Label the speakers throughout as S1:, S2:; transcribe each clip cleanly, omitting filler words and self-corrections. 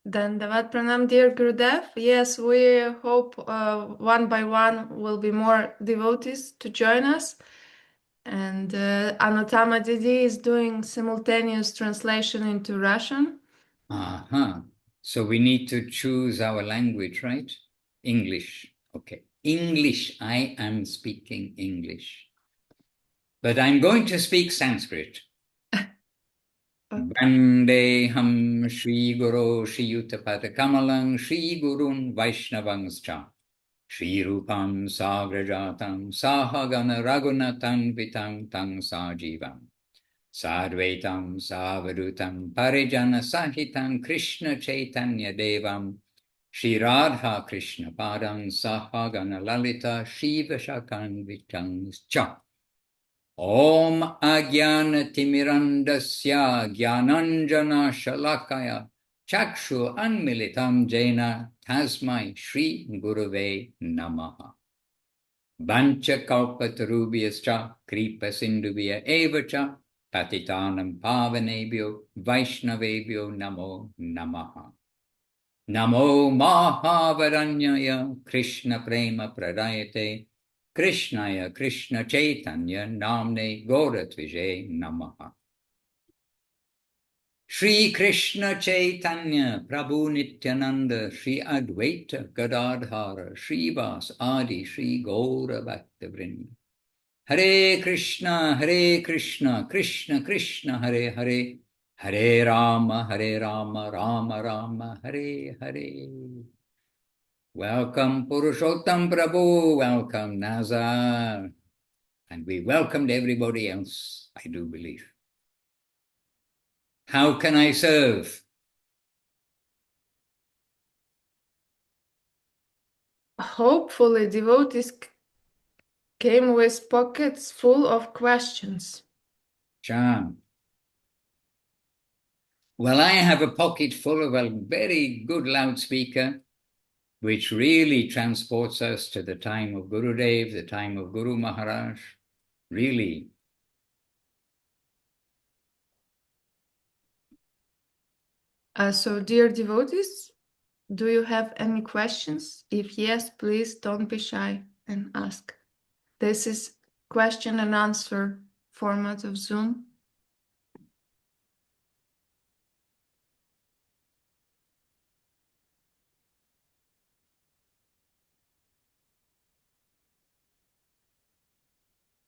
S1: Then Davad Pranam, dear Gurudev. Yes, we hope one by one will be more devotees to join us. And Anutama Didi is doing simultaneous translation into Russian.
S2: So we need to choose our language, right? English. Okay. English. I am speaking English. But I'm going to speak Sanskrit. Vandeham Shri Guru Shri Yuttapada Kamalang Shri Gurun Vaishnavangscha Shri Rupam Sagrajatam Sahagana Raghunathan Vitam Tang Sajivam Sadvaitam Savadutam Parijana Sahitam Krishna Chaitanya Devam Shri Radha Krishna Padam Sahagana Lalita Shiva Shakan Vitang Cha Om Agyana Timirandasya Gyananjana Shalakaya Chakshu Anmilitam Jaina Tasmai Shri Guruve Namaha Bancha Kalpatarubhyascha Kripa Sindhuvya Evacha Patitanam Pavanebhyo Vaishnavebhyo Namo Namaha Namo Mahavaranyaya Krishna Prema Pradayate Krishnaya Krishna Chaitanya Namne Gauratvije Namaha Shri Krishna Chaitanya Prabhu Nityananda Shri Advaita Gadadhara Shri Vas Adi Shri Gaura Bhaktavrinda Hare Krishna Krishna Krishna Hare Hare Hare Rama Rama Rama Hare Hare. Welcome Purushottam Prabhu, welcome Nazar, and we welcomed everybody else, I do believe. How can I serve?
S1: Hopefully, devotees came with pockets full of questions.
S2: Charm. Well, I have a pocket full of a very good loudspeaker, which really transports us to the time of Gurudev, the time of Guru Maharaj, really.
S1: So, dear devotees, do you have any questions? If yes, please don't be shy and ask. This is question and answer format of Zoom.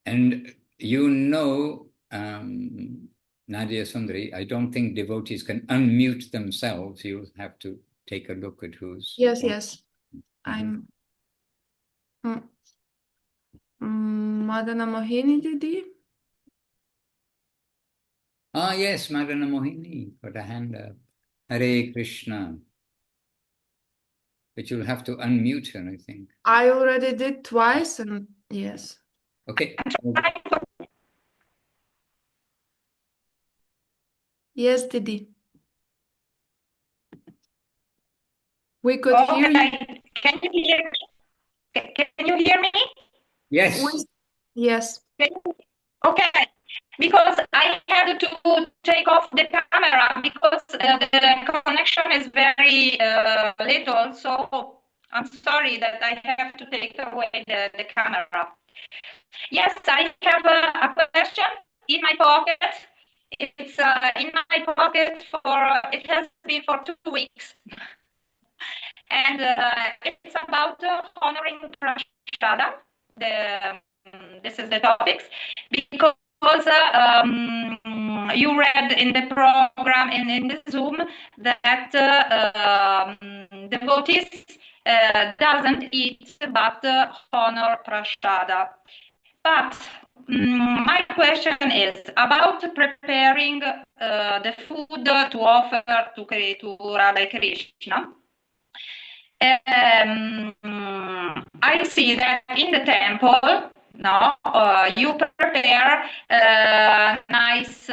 S2: And you know, Nadia Sundari, I don't think devotees can unmute themselves. You'll have to take a look at who's...
S1: Yes. I'm Madana-mohini Didi.
S2: Yes, Madana-mohini, put a hand up. Hare Krishna. But you'll have to unmute her, I think.
S1: I already did twice, and yes.
S2: Okay.
S1: Yes, Didi. We could hear you.
S3: Can you hear me?
S2: Yes.
S1: Yes.
S3: Okay. Because I had to take off the camera because the connection is very little. So I'm sorry that I have to take away the camera. Yes, I have a question in my pocket. It's in my pocket it has been for 2 weeks. And it's about honoring prasāda. This is the topics, because you read in the program and in the Zoom that devotees doesn't eat but honor prasāda. But my question is about preparing the food to offer to Radha Krishna. I see that in the temple, you prepare nice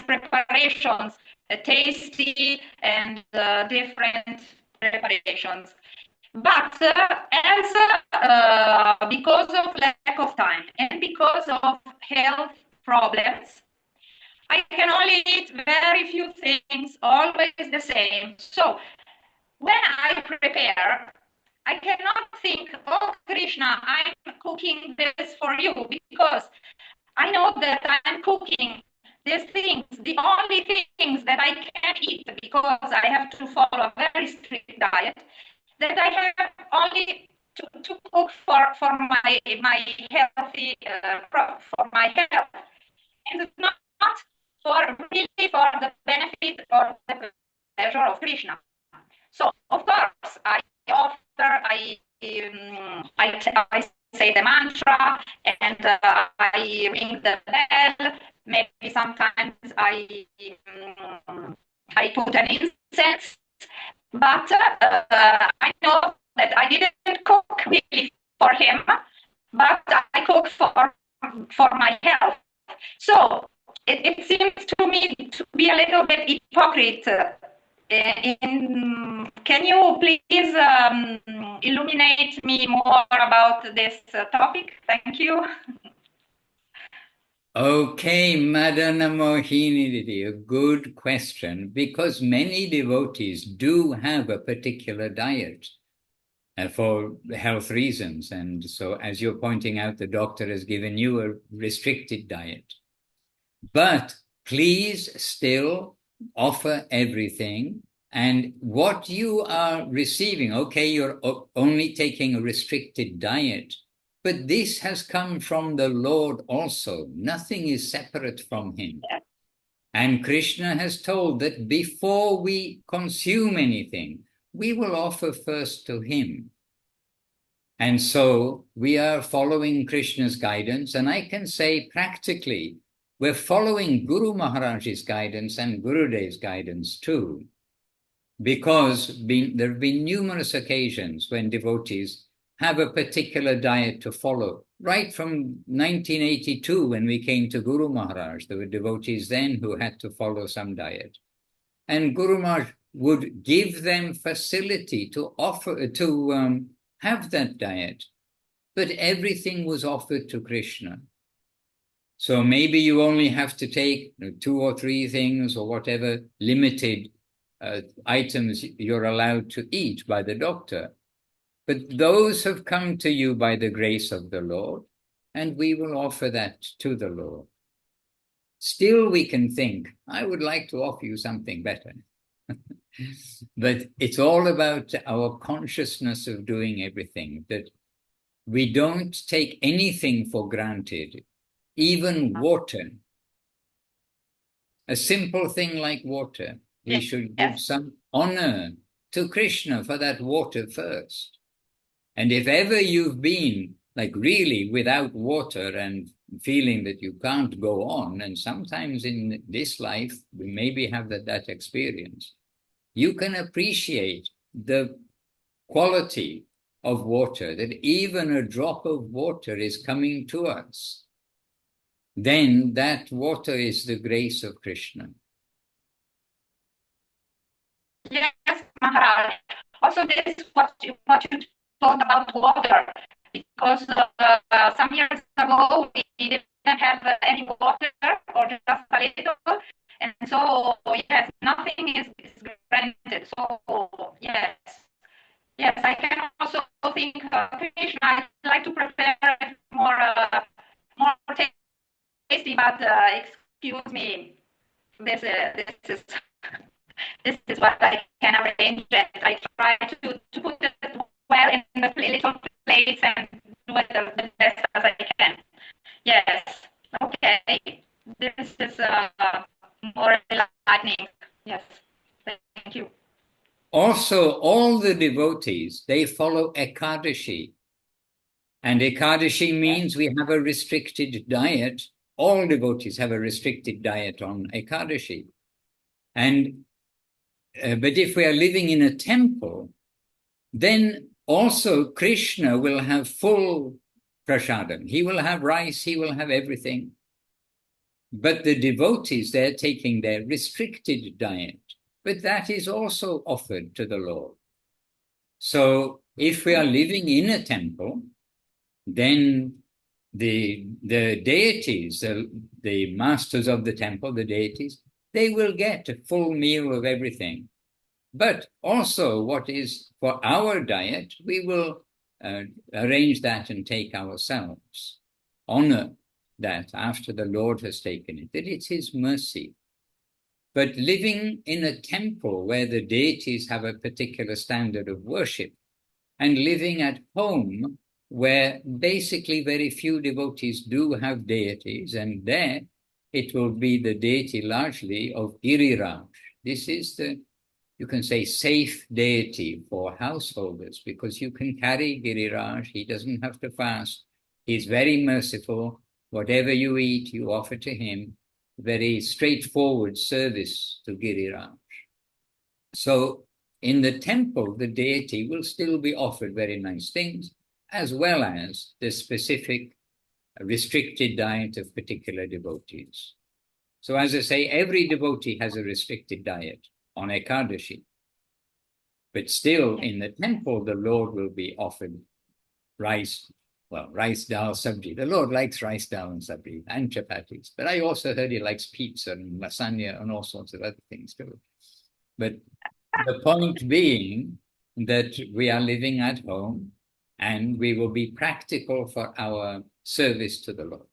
S3: preparations, tasty and different preparations. But because of lack of time and because of health problems, I can only eat very few things, always the same. So when I prepare, I cannot think, oh Krishna, I'm cooking this for you, because I know that I'm cooking these things, the only things that I can eat, because I have to follow a very strict diet, that I have only to cook for my healthy, for my health, and not for really for the benefit or the pleasure of Krishna. So of course I offer, I say the mantra, and I ring the bell. Maybe sometimes I put an incense, but I know that I didn't cook really for him, but I cook for my health. So it seems to me to be a little bit hypocrite. Can you please illuminate me more about this topic? Thank you.
S2: Okay, Madana-mohini, a good question, because many devotees do have a particular diet for health reasons. And so, as you're pointing out, the doctor has given you a restricted diet. But please still offer everything. And what you are receiving, okay, you're only taking a restricted diet, but this has come from the Lord also. Nothing is separate from him. And Krishna has told that before we consume anything, we will offer first to him. And so we are following Krishna's guidance. And I can say practically, we're following Guru Maharaj's guidance and Gurudev's guidance too, because there have been numerous occasions when devotees have a particular diet to follow. Right from 1982, when we came to Guru Maharaj, there were devotees then who had to follow some diet. And Guru Maharaj would give them facility to offer, to have that diet, but everything was offered to Krishna. So maybe you only have to take 2 or 3 things or whatever limited items you're allowed to eat by the doctor. But those have come to you by the grace of the Lord, and we will offer that to the Lord. Still we can think, I would like to offer you something better. But it's all about our consciousness of doing everything, that we don't take anything for granted. Even water, a simple thing like water, we should give some honor to Krishna for that water first. And if ever you've been like really without water and feeling that you can't go on, and sometimes in this life we maybe have that experience, you can appreciate the quality of water, that even a drop of water is coming to us. Then that water is the grace of Krishna.
S3: Yes, Maharaj. Also, this is what you told about water, because some years ago we didn't have any water, or just a little, and so yes, nothing is granted. So yes, I can also think Krishna. I'd like to prepare it more tasty, but excuse me, this is what I can arrange. I try to put it well in the little place and do it the best as I can. Yes. Okay. This is more enlightening. Yes. Thank you.
S2: Also, all the devotees, they follow Ekadashi. And Ekadashi means we have a restricted diet. All devotees have a restricted diet on Ekadashi. And but if we are living in a temple, then also Krishna will have full prasadam. He will have rice, he will have everything. But the devotees, they're taking their restricted diet. But that is also offered to the Lord. So if we are living in a temple, then the deities, the masters of the temple, the deities, they will get a full meal of everything. But also what is for our diet, we will arrange that and take ourselves. Honor that after the Lord has taken it, that it's his mercy. But living in a temple where the deities have a particular standard of worship, and living at home where basically very few devotees do have deities, and there it will be the deity largely of Giriraj. This is the, you can say, safe deity for householders, because you can carry Giriraj, he doesn't have to fast, he's very merciful, whatever you eat, you offer to him, very straightforward service to Giriraj. So in the temple, the deity will still be offered very nice things, as well as the specific restricted diet of particular devotees. So as I say, every devotee has a restricted diet on Ekadashi. But still in the temple, the Lord will be offered rice, rice, dal, sabji. The Lord likes rice, dal, and sabji, and chapatis. But I also heard he likes pizza and lasagna and all sorts of other things too. But the point being that we are living at home and we will be practical for our service to the Lord.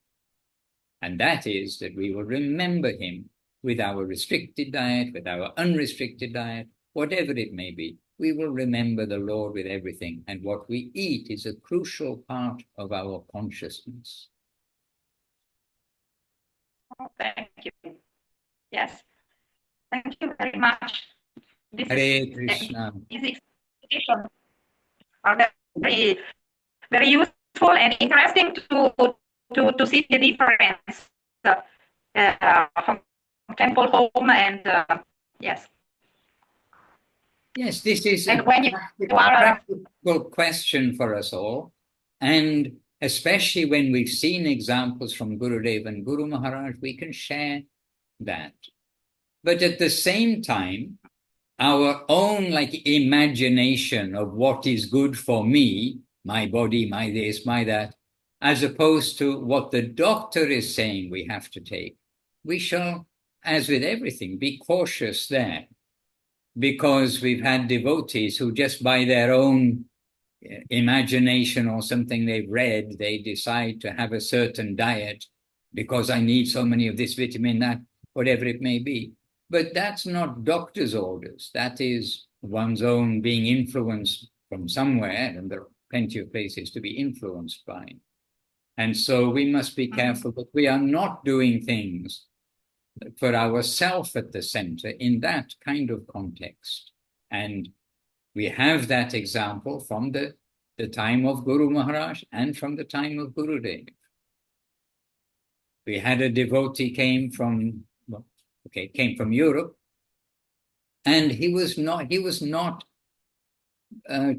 S2: And that is that we will remember him with our restricted diet, with our unrestricted diet, whatever it may be. We will remember the Lord with everything. And what we eat is a crucial part of our consciousness.
S3: Oh, thank you. Yes. Thank you very much. This
S2: Hare Krishna.
S3: These explanations are very, very useful and interesting to see the difference from temple, home, and yes.
S2: Yes, this is
S3: and
S2: a
S3: when
S2: practical question for us all. And especially when we've seen examples from Gurudev and Guru Maharaj, we can share that. But at the same time, our own imagination of what is good for me, my body, my this, my that, as opposed to what the doctor is saying we have to take, we shall, as with everything, be cautious there. Because we've had devotees who just by their own imagination or something they've read, they decide to have a certain diet because I need so many of this vitamin, that, whatever it may be. But that's not doctor's orders. That is one's own being influenced from somewhere, and there are plenty of places to be influenced by. And so we must be careful that we are not doing things for ourselves at the center in that kind of context. And we have that example from the time of Guru Maharaj and from the time of Gurudev. We had a devotee came from Europe, and he was not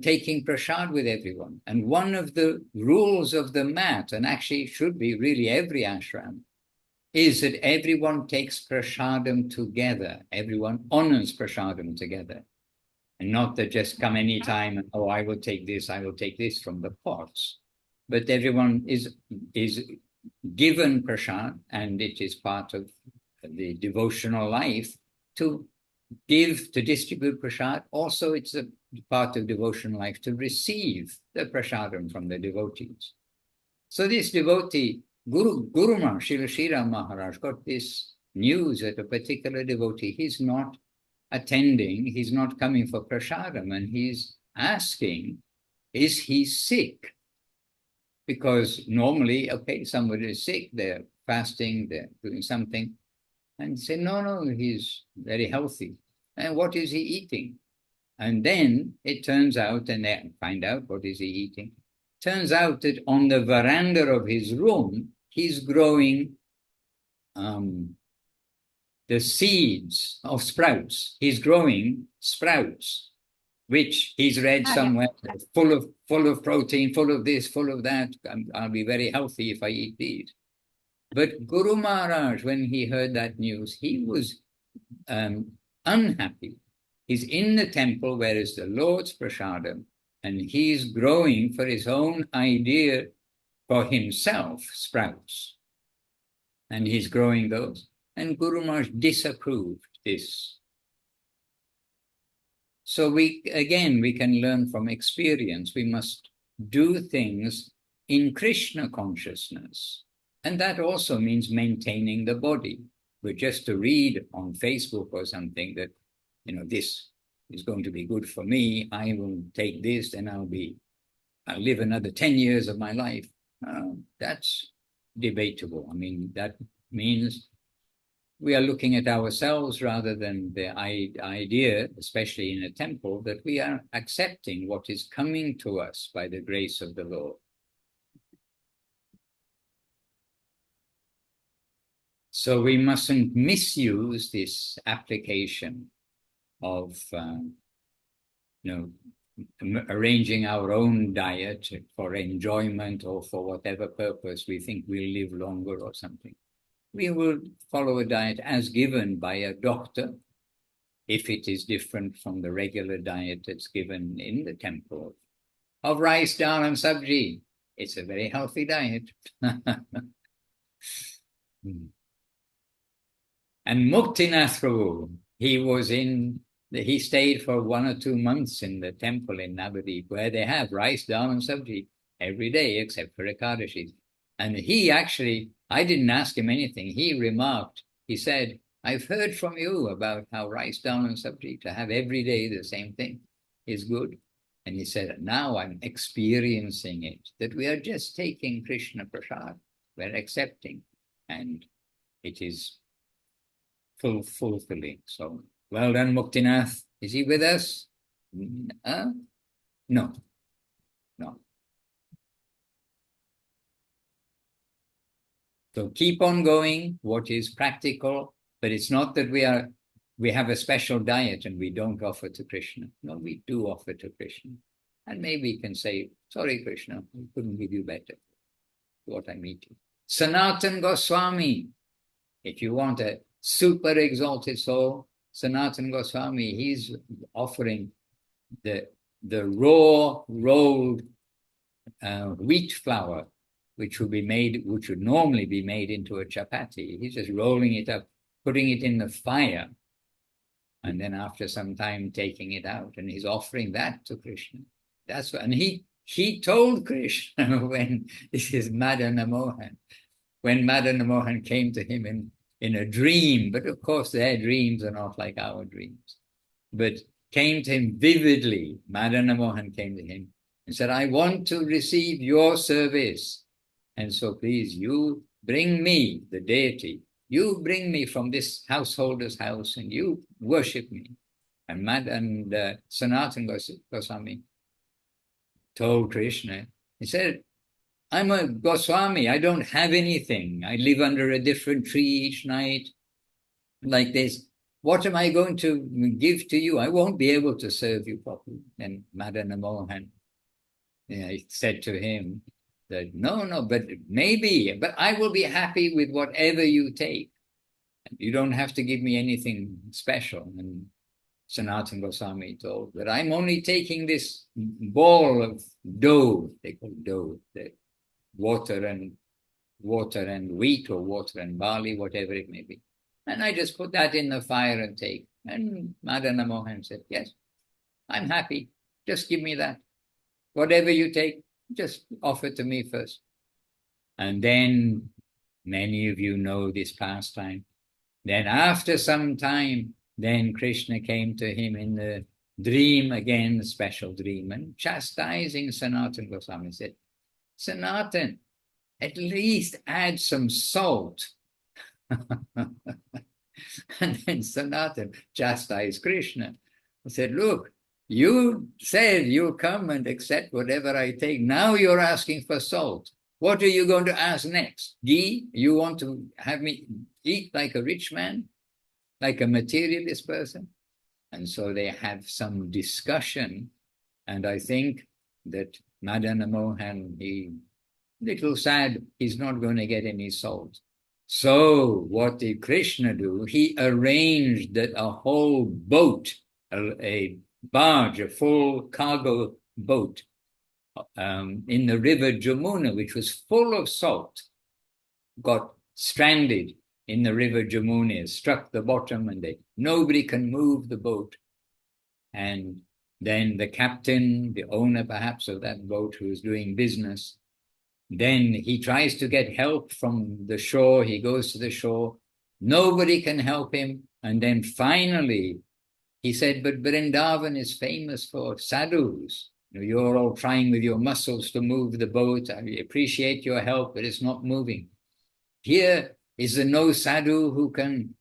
S2: taking prasad with everyone. And one of the rules of the mat, and actually should be really every ashram, is that everyone takes prasadam together. Everyone honors prasadam together. And not that just come anytime, oh, I will take this from the pots. But everyone is given prasad, and it is part of the devotional life to distribute prasad. Also, it's a part of devotional life to receive the prasadam from the devotees. So this devotee, Guru Maharaj, Śrīla Maharaj, got this news that a particular devotee, he's not attending, he's not coming for prasadam, and he's asking, is he sick? Because normally, okay, somebody is sick, they're fasting, they're doing something, and say, no, he's very healthy. And what is he eating? And then it turns out, and they find out what is he eating. Turns out that on the veranda of his room, he's growing the seeds of sprouts. He's growing sprouts, which he's read somewhere, full of protein, full of this, full of that. I'll be very healthy if I eat these. But Guru Maharaj, when he heard that news, he was unhappy. He's in the temple where is the Lord's prasadam, and he's growing for his own idea for himself sprouts. And he's growing those. And Guru Maharaj disapproved this. So we can learn from experience. We must do things in Krishna consciousness. And that also means maintaining the body. But just to read on Facebook or something that, this is going to be good for me, I will take this and I'll live another 10 years of my life. That's debatable. I mean, that means we are looking at ourselves rather than the idea, especially in a temple, that we are accepting what is coming to us by the grace of the Lord. So we mustn't misuse this application of, arranging our own diet for enjoyment or for whatever purpose we think we'll live longer or something. We will follow a diet as given by a doctor, if it is different from the regular diet that's given in the temple. Of rice, dal, and sabji. It's a very healthy diet. And Muktinath Prabhu, he stayed for 1 or 2 months in the temple in Navadwip, where they have rice, dal, and sabji every day, except for Ekadashis. And he actually, I didn't ask him anything. He remarked, he said, I've heard from you about how rice, dal, and sabji, to have every day the same thing, is good. And he said, now I'm experiencing it, that we are just taking Krishna prasāda, we're accepting, and it is fulfilling. So, well done, Muktinath. Is he with us? No. So keep on going, what is practical, but it's not that we have a special diet and we don't offer to Krishna. No, we do offer to Krishna. And maybe you can say, sorry, Krishna, we couldn't give you better. What I meet you. Sanātana Goswāmī. If you want a super exalted soul, Sanātana Goswāmī, he's offering the raw rolled wheat flour, which would normally be made into a chapati. He's just rolling it up, putting it in the fire, and then after some time taking it out, and he's offering that to Krishna. That's what, and he told Krishna when this is Madana-mohana, when Madana-mohana came to him in a dream, but of course their dreams are not like our dreams, but came to him vividly. Madana-mohana came to him and said, I want to receive your service. And so please, you bring me, the deity, you bring me from this householder's house and you worship me. And Sanātana Goswāmī told Krishna, he said, I'm a Goswami, I don't have anything. I live under a different tree each night like this. What am I going to give to you? I won't be able to serve you properly. And Madana-mohana said to him that, no, but maybe, but I will be happy with whatever you take. You don't have to give me anything special. And Sanātana Goswāmī told that I'm only taking this ball of dough, they call dough, the water and wheat or water and barley, whatever it may be. And I just put that in the fire and take. And Madana-mohana said, yes, I'm happy. Just give me that. Whatever you take, just offer to me first. And then many of you know this pastime. Then after some time, then Krishna came to him in the dream, again, a special dream, and chastising Sanātana Goswāmī said, Sanātana, at least add some salt. And then Sanātana chastised Krishna. He said, look, you said you'll come and accept whatever I take. Now you're asking for salt. What are you going to ask next? Ghee? You want to have me eat like a rich man? Like a materialist person? And so they have some discussion. And I think that Madana-mohana, he little sad, he's not going to get any salt. So what did Krishna do? He arranged that a whole boat, a barge, a full cargo boat in the river Jamuna, which was full of salt, got stranded in the river Jamuna, struck the bottom, and nobody can move the boat. And then the captain, the owner perhaps of that boat who was doing business, then he tries to get help from the shore. He goes to the shore. Nobody can help him. And then finally, he said, but Vrindavan is famous for sadhus. You're all trying with your muscles to move the boat. I appreciate your help, but it's not moving. Here is there no sadhu who can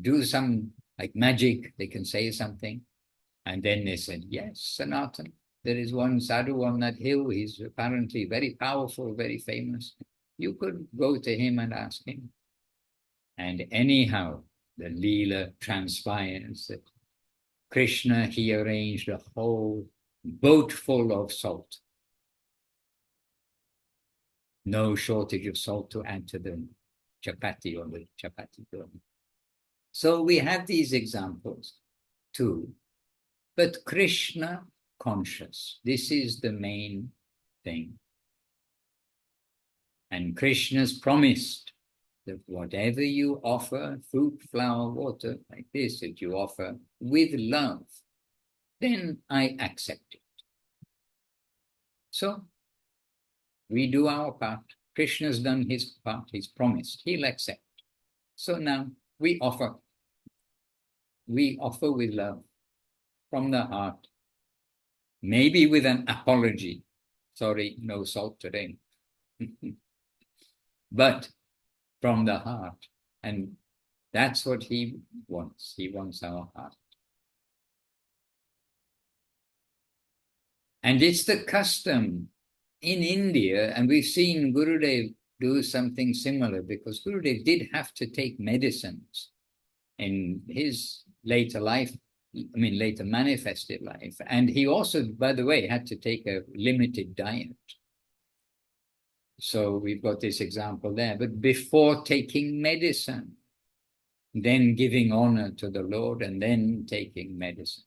S2: do some like magic? They can say something. And then they said, yes, Sanatana. There is one sadhu on that hill. He's apparently very powerful, very famous. You could go to him and ask him. And anyhow, the Leela transpires that Krishna, he arranged a whole boat full of salt. No shortage of salt to add to the chapati or the chapati dough. So we have these examples too. But Krishna conscious, this is the main thing. And Krishna's promised that whatever you offer, fruit, flower, water, like this, that you offer with love, then I accept it. So we do our part. Krishna's done his part. He's promised. He'll accept. So now we offer. We offer with love from the heart. Maybe with an apology. Sorry, no salt today. But from the heart. And that's what he wants. He wants our heart. And it's the custom in India, and we've seen Gurudev do something similar, because Gurudev did have to take medicines in his later life, later manifested life. And he also, by the way, had to take a limited diet. So we've got this example there. But before taking medicine, then giving honor to the Lord, and then taking medicine.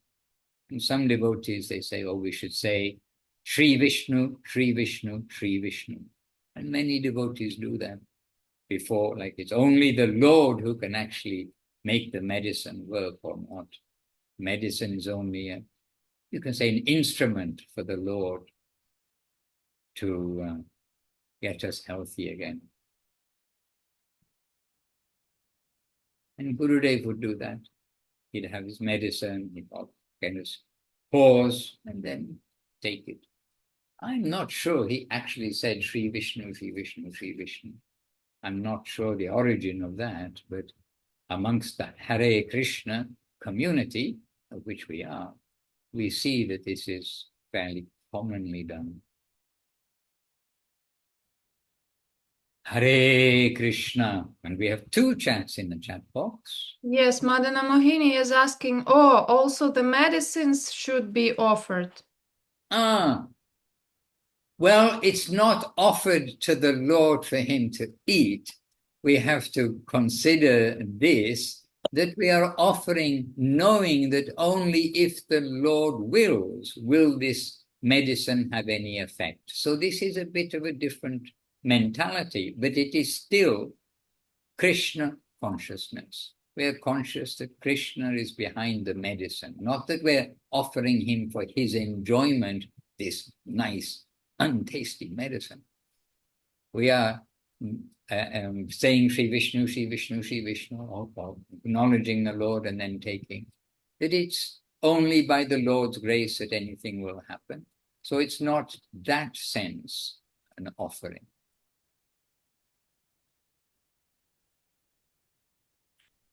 S2: And some devotees, they say, oh, we should say, Shri Vishnu, Shri Vishnu, Shri Vishnu. And many devotees do that before, like it's only the Lord who can actually make the medicine work or not. Medicine is only, you can say, an instrument for the Lord to get us healthy again. And Gurudev would do that. He'd have his medicine, he'd kind of pause and then take it. I'm not sure he actually said Shri Vishnu, Shri Vishnu, Shri Vishnu. I'm not sure the origin of that, but amongst the Hare Krishna community, of which we are, we see that this is fairly commonly done. Hare Krishna. And we have 2 chats in the chat box.
S1: Yes, Madana-mohini is asking, oh, also the medicines should be offered.
S2: Well, it's not offered to the Lord for him to eat. We have to consider this, that we are offering knowing that only if the Lord wills, will this medicine have any effect. So this is a bit of a different mentality, but it is still Krishna consciousness. We are conscious that Krishna is behind the medicine, not that we're offering him for his enjoyment, this nice, untasty medicine. We are saying Shri Vishnu, Shri Vishnu, Shri Vishnu, or acknowledging the Lord and then taking. That it's only by the Lord's grace that anything will happen. So it's not that sense an offering.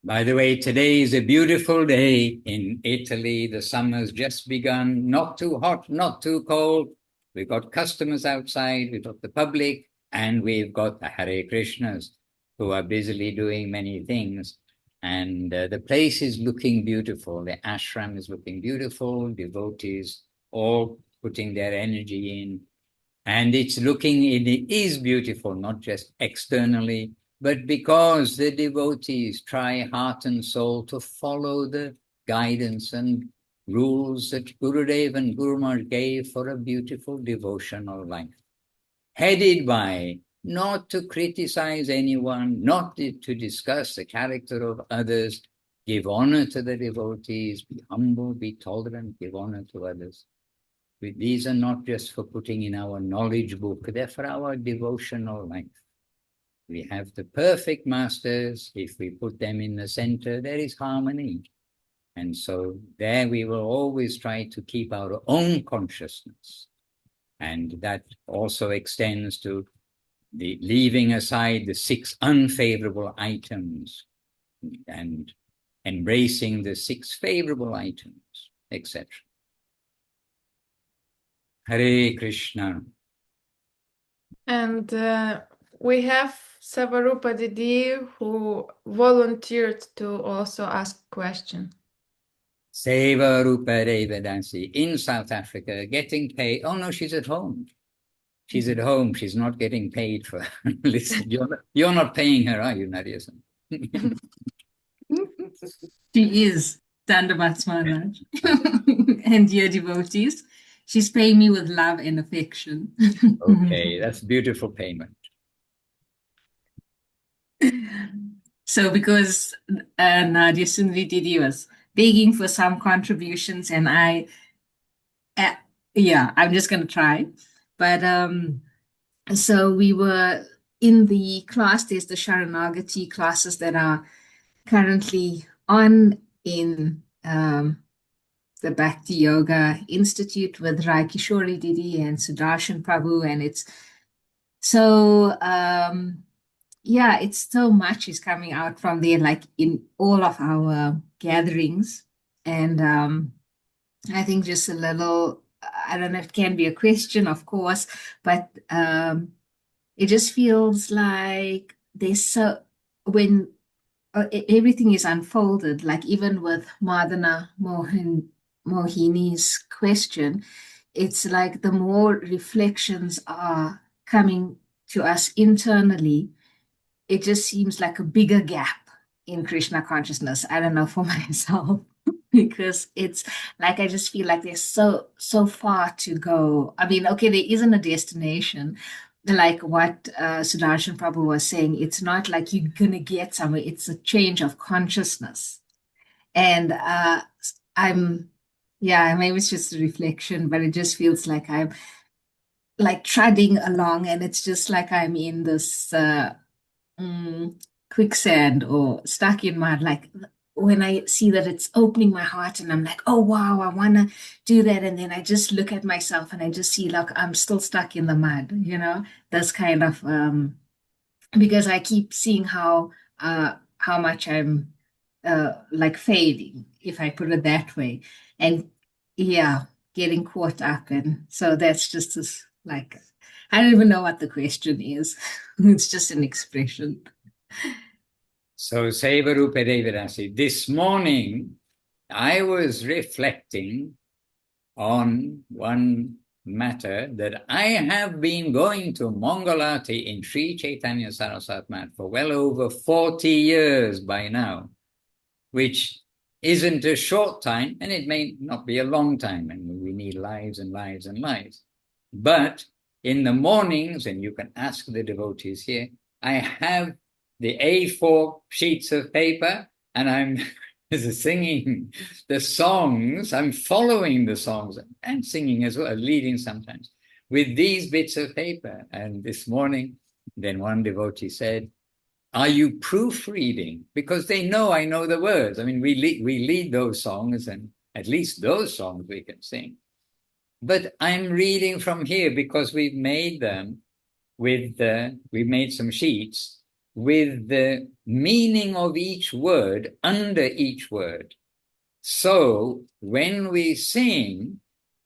S2: By the way, today is a beautiful day in Italy. The summer's just begun. Not too hot, not too cold. We've got customers outside, we've got the public, and we've got the Hare Krishnas who are busily doing many things. And the place is looking beautiful. The ashram is looking beautiful. Devotees all putting their energy in. And it is beautiful, not just externally, but because the devotees try heart and soul to follow the guidance and rules that Gurudev and Guru Maharaj gave for a beautiful devotional life, headed by not to criticize anyone, not to discuss the character of others, give honor to the devotees, be humble, be tolerant, give honor to others. These are not just for putting in our knowledge book, they're for our devotional life. We have the perfect masters. If we put them in the center, there is harmony. And so there we will always try to keep our own consciousness. And that also extends to the leaving aside the 6 unfavorable items and embracing the 6 favorable items, etc. Hare Krishna.
S1: And we have Savarupa Didi who volunteered to also ask question.
S2: Seva Rupa Devadansi in South Africa, getting paid. Oh no, she's at home. She's at home. She's not getting paid for listening. You're not paying her, are you, Nadia-san?
S4: She is, Dandavats Maharaj. And dear devotees, she's paying me with love and affection.
S2: Okay, that's beautiful payment.
S4: So because Nadia Sundari Didi was begging for some contributions, and I'm just going to try. But so we were in the class, there's the Sharanagati classes that are currently on in the Bhakti Yoga Institute with Rai Kishori Didi and Sudarshan Prabhu, and it's so it's so much is coming out from there, like in all of our gatherings. And I think just a little, I don't know if it can be a question, of course, but it just feels like there's so, when everything is unfolded, like even with Madana-mohini's question, it's like the more reflections are coming to us internally, it just seems like a bigger gap in Krishna consciousness. I don't know, for myself, because it's like I just feel like there's so far to go. I mean, okay, there isn't a destination, like what Sudarshan Prabhu was saying. It's not like you're gonna get somewhere. It's a change of consciousness, and maybe it's just a reflection, but it just feels like I'm like treading along, and it's just like I'm in this quicksand or stuck in mud. Like when I see that it's opening my heart and I'm like, oh wow, I want to do that, and then I just look at myself and I just see like I'm still stuck in the mud, that's kind of because I keep seeing how much I'm like fading, if I put it that way, and getting caught up. And so that's just this, like, I don't even know what the question is. It's just an expression.
S2: So, Seva Rupa Devadansi, this morning I was reflecting on one matter, that I have been going to Mangalati in Śrī Chaitanya Sāraswat Maṭh for well over 40 years by now, which isn't a short time, and it may not be a long time, and we need lives and lives and lives. But in the mornings, and you can ask the devotees here, I have the A4 sheets of paper, and I'm singing the songs. I'm following the songs and singing as well, leading sometimes, with these bits of paper. And this morning, then one devotee said, are you proofreading? Because they know I know the words. I mean, we lead those songs, and at least those songs we can sing. But I'm reading from here because we've made them with we made some sheets with the meaning of each word under each word. So when we sing,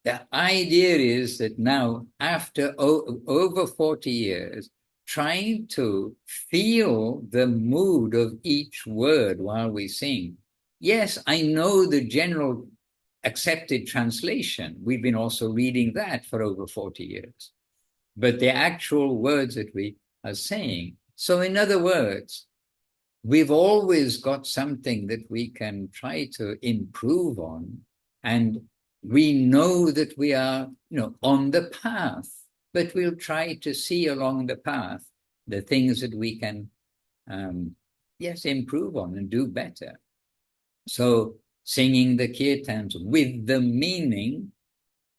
S2: the idea is that now, after over 40 years, trying to feel the mood of each word while we sing. Yes, I know the general accepted translation. We've been also reading that for over 40 years. But the actual words that we are saying. So in other words, we've always got something that we can try to improve on And we know that we are, on the path, but we'll try to see along the path the things that we can, yes, improve on and do better. So singing the kirtans with the meaning,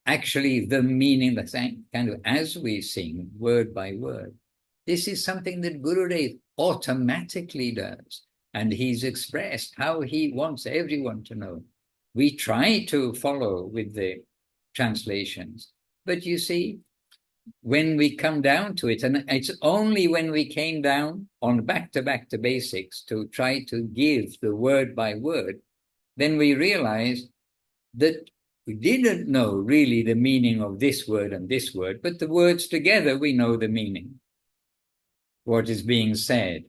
S2: actually the meaning, the same kind of as we sing word by word. This is something that Gurudev automatically does. And he's expressed how he wants everyone to know. We try to follow with the translations, but you see, when we come down to it, and it's only when we came down on back to basics to try to give the word by word, then we realized that we didn't know really the meaning of this word and this word, but the words together we know the meaning, what is being said.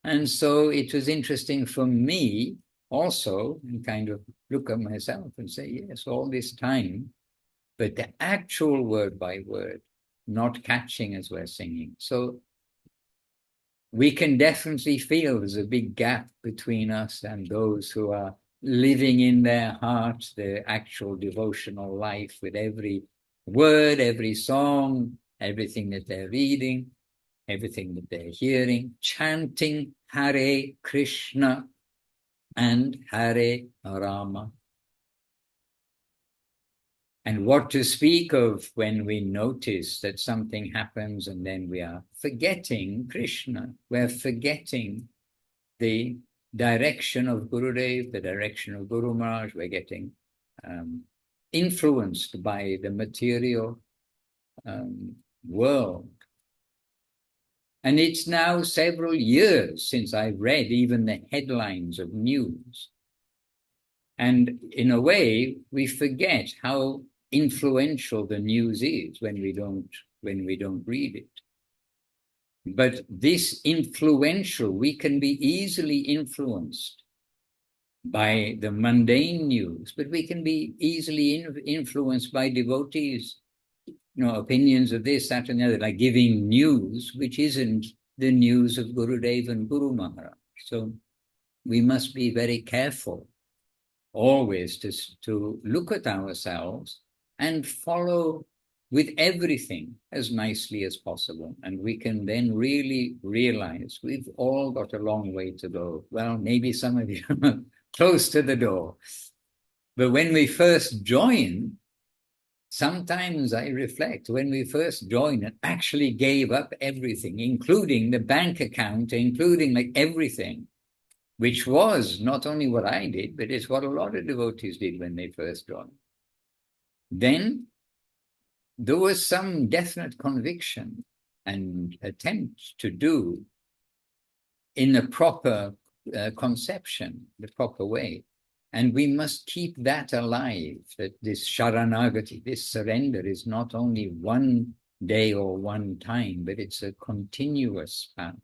S2: And so it was interesting for me also, and kind of look at myself and say, yes, all this time, but the actual word by word, not catching as we're singing. So we can definitely feel there's a big gap between us and those who are living in their heart the actual devotional life with every word, every song, everything that they're reading, everything that they're hearing, chanting Hare Krishna and Hare Rama. And what to speak of when we notice that something happens and then we are forgetting Krishna, we're forgetting the direction of Gurudev, the direction of Guru Maharaj, we're getting influenced by the material world. And it's now several years since I read even the headlines of news. And in a way, we forget how influential the news is when we don't read it. But this influential, we can be easily influenced by the mundane news, but we can be easily influenced by devotees, opinions of this, that, and the other, like giving news which isn't the news of Gurudev and Guru Maharaj. So we must be very careful always to look at ourselves and follow with everything as nicely as possible. And we can then really realize we've all got a long way to go. Well, maybe some of you are close to the door. But when we first join, sometimes I reflect, when we first joined and actually gave up everything, including the bank account, including like everything, which was not only what I did, but it's what a lot of devotees did when they first joined. Then there was some definite conviction and attempt to do in the proper conception, the proper way. And we must keep that alive, that this sharanagati, this surrender is not only one day or one time, but it's a continuous path.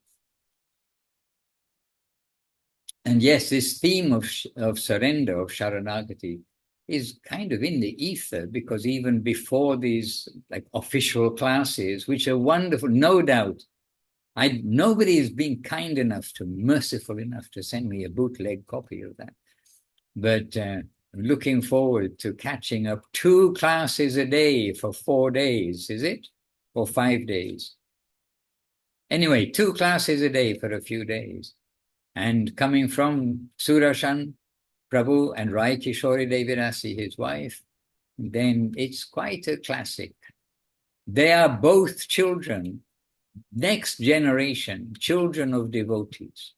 S2: And yes, this theme of surrender, of sharanagati, is kind of in the ether, because even before these like official classes, which are wonderful, no doubt, nobody has been kind enough merciful enough to send me a bootleg copy of that. But I'm looking forward to catching up 2 classes a day for 4 days, is it? Or 5 days? Anyway, 2 classes a day for a few days. And coming from Surashan Prabhu and Rai Kishori Devirasi, his wife, then it's quite a classic. They are both children, next generation, children of devotees.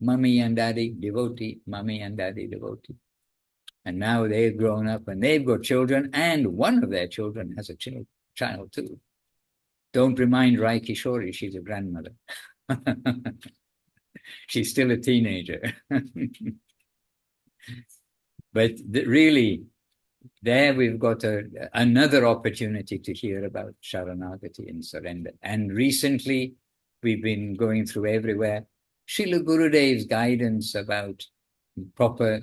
S2: Mummy and daddy, devotee, mummy and daddy, devotee. And now they've grown up and they've got children, and one of their children has a child too. Don't remind Rai Kishori, she's a grandmother. She's still a teenager. But really, there we've got another opportunity to hear about Sharanagati and surrender. And recently, we've been going through everywhere Srila Gurudev's guidance about proper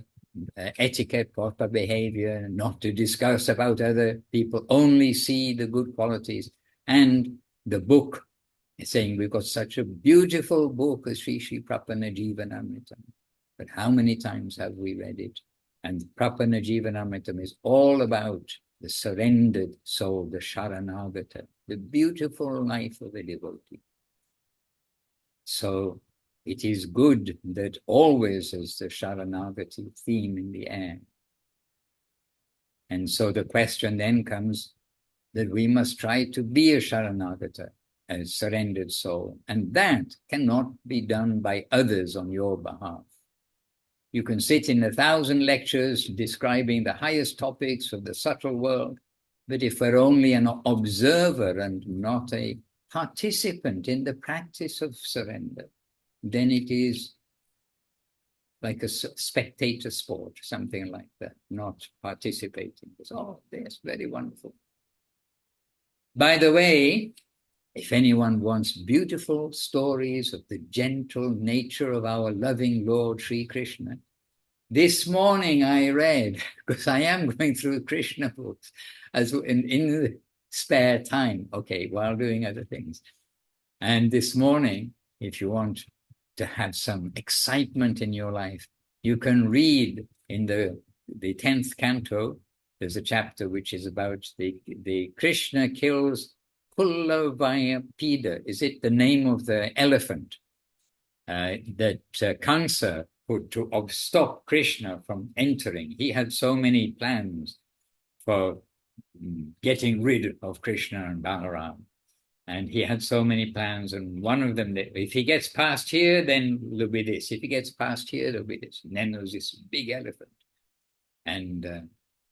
S2: etiquette, proper behavior, not to discuss about other people, only see the good qualities. And the book is saying we've got such a beautiful book as Sri Sri Prapana Jivanamritam. But how many times have we read it? And Prapana Jivanamritam is all about the surrendered soul, the Sharanagata, the beautiful life of a devotee. So it is good that always is the Sharanagati theme in the air. And so the question then comes that we must try to be a Sharanagata, a surrendered soul. And that cannot be done by others on your behalf. You can sit in 1,000 lectures describing the highest topics of the subtle world, but if we're only an observer and not a participant in the practice of surrender, then it is like a spectator sport, something like that, not participating. Oh, that's very wonderful. By the way, if anyone wants beautiful stories of the gentle nature of our loving Lord Sri Krishna, this morning I read, because I am going through Krishna books as in the spare time, okay, while doing other things. And this morning, if you want to have some excitement in your life, you can read in the 10th canto, there's a chapter which is about the Krishna kills Pida. Is it the name of the elephant that Kamsa put to stop Krishna from entering? He had so many plans for getting rid of Krishna and Balaram. And he had so many plans, and one of them, that if he gets past here, then there'll be this. If he gets past here, there'll be this. And then there was this big elephant. And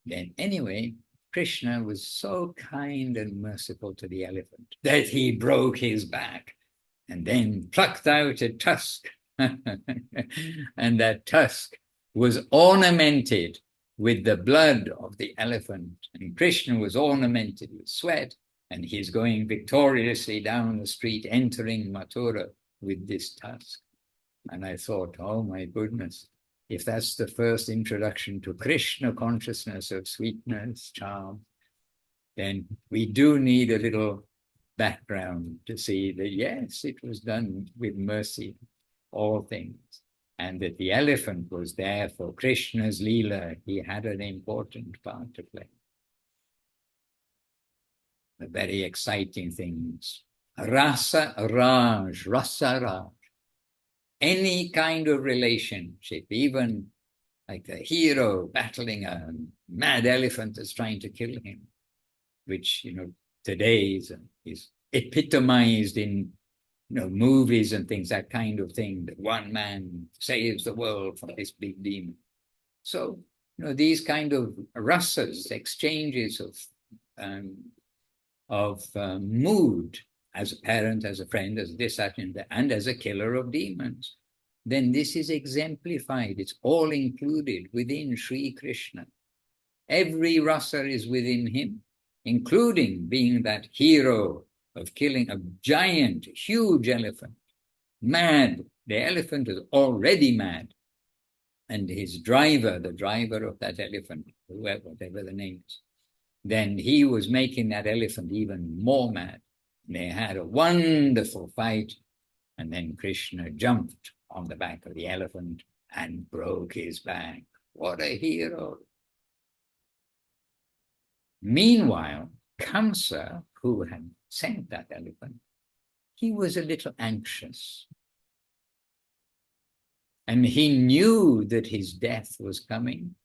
S2: then anyway, Krishna was so kind and merciful to the elephant that he broke his back and then plucked out a tusk. And that tusk was ornamented with the blood of the elephant. And Krishna was ornamented with sweat. And he's going victoriously down the street, entering Mathura with this tusk. And I thought, oh my goodness, if that's the first introduction to Krishna consciousness of sweetness, charm, then we do need a little background to see that, yes, it was done with mercy, all things. And that the elephant was there for Krishna's Leela. He had an important part to play. The very exciting things. Rasa Raj. Any kind of relationship, even like the hero battling a mad elephant that's trying to kill him, which, today is epitomized in, movies and things, that kind of thing, that one man saves the world from this big demon. So, these kind of rasas, exchanges of mood, as a parent, as a friend, as this, and as a killer of demons, then this is exemplified. It's all included within Sri Krishna. Every rasa is within him, including being that hero of killing a giant, huge elephant. Mad. The elephant is already mad. And his driver, the driver of that elephant, whatever the name is, then he was making that elephant even more mad. They had a wonderful fight, and then Krishna jumped on the back of the elephant and broke his back. What a hero. Meanwhile, Kamsa, who had sent that elephant, he was a little anxious. And he knew that his death was coming.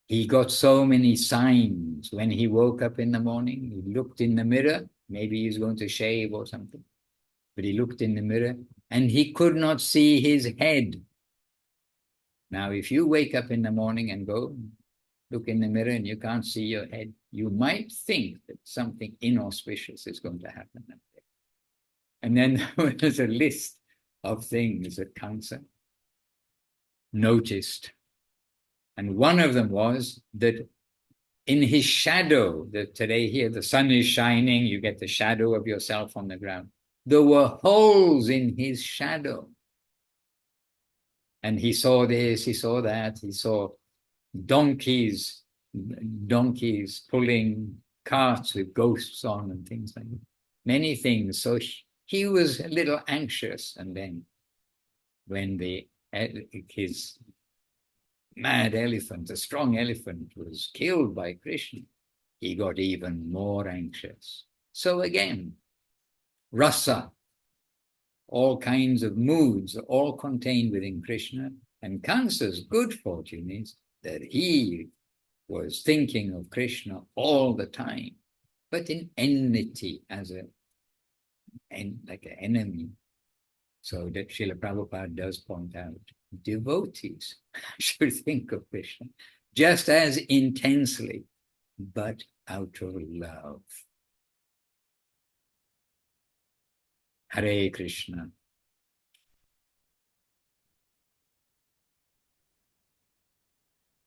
S2: He got so many signs. When he woke up in the morning, he looked in the mirror. Maybe he's going to shave or something. But he looked in the mirror and he could not see his head. Now, if you wake up in the morning and go look in the mirror and you can't see your head, you might think that something inauspicious is going to happen that day. And then there's a list of things that Kamsa noticed. And one of them was that in his shadow, that today here the sun is shining, you get the shadow of yourself on the ground. There were holes in his shadow. And he saw this, he saw that, he saw donkeys pulling carts with ghosts on and things like that. Many things. So he was a little anxious. And then when his mad elephant, a strong elephant, was killed by Krishna, he got even more anxious. So again, rasa, all kinds of moods, all contained within Krishna. And Kamsa's good fortune is that he was thinking of Krishna all the time, but in enmity, like an enemy. So that Srila Prabhupada does point out, devotees should think of Krishna just as intensely, but out of love. Hare Krishna.